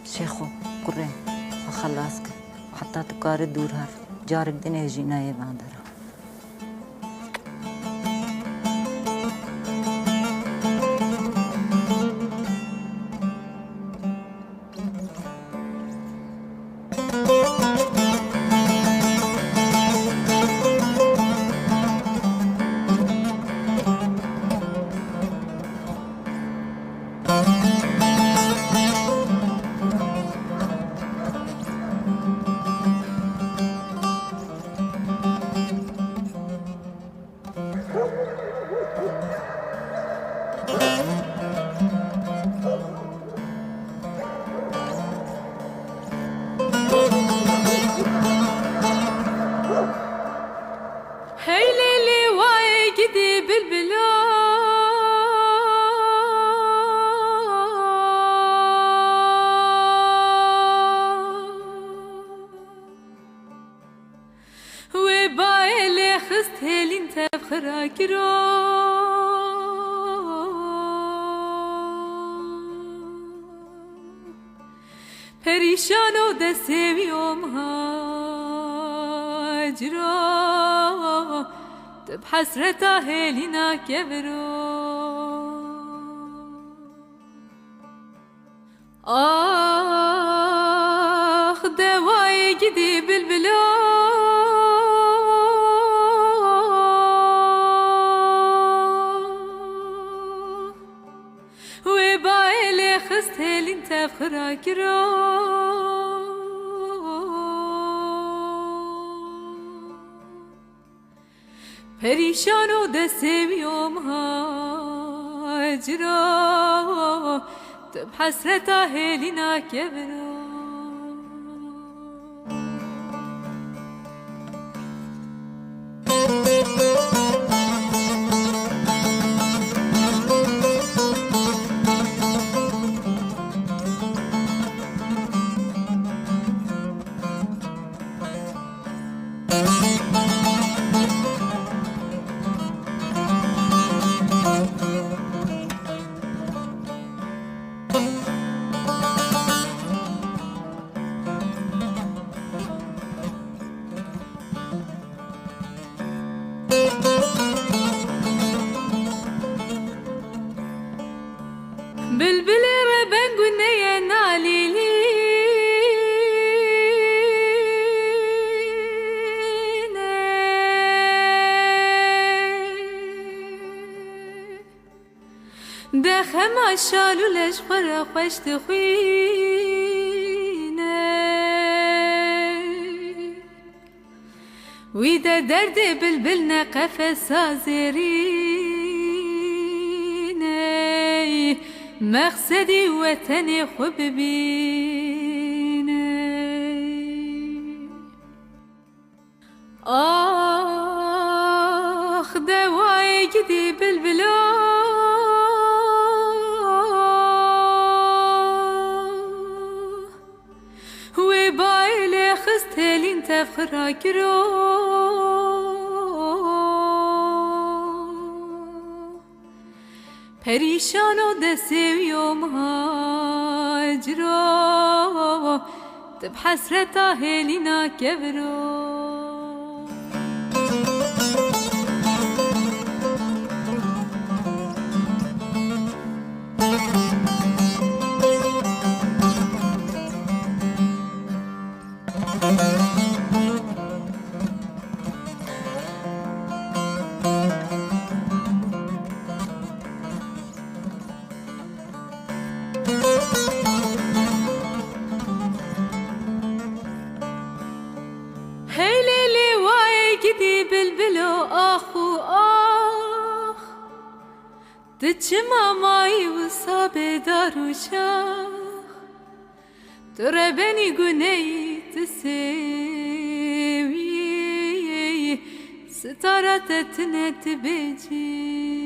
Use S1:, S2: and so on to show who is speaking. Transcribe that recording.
S1: شيخو قرين وخلاصك وحتى تكار الدور هر جارك دنيا جيناي باندرا
S2: پریشان و دسیویم هاجرا تب حسرتا هلینا کبرو آخ دوای گدی بلبلو و بايل خست هلين تفخرا كرو پریشان و دسیویم هاجرا تب حسرتا هلینا کبرو بلبل ربنگ و نیا نالیلی دخم شالو لش خورا خوش تخوینه وی در درد بلبل نقفه سازرینه مقصدی وطن خوب بینه آخ دوای گدی بلبلو و بایل خست هلین تفخرا کرو پریشان و دسیویم هاجرا تب حسرتا هلینا کبرو دچما مای و صاب دارو شاخ تربني گناهی تسوی ستارت تنت بجی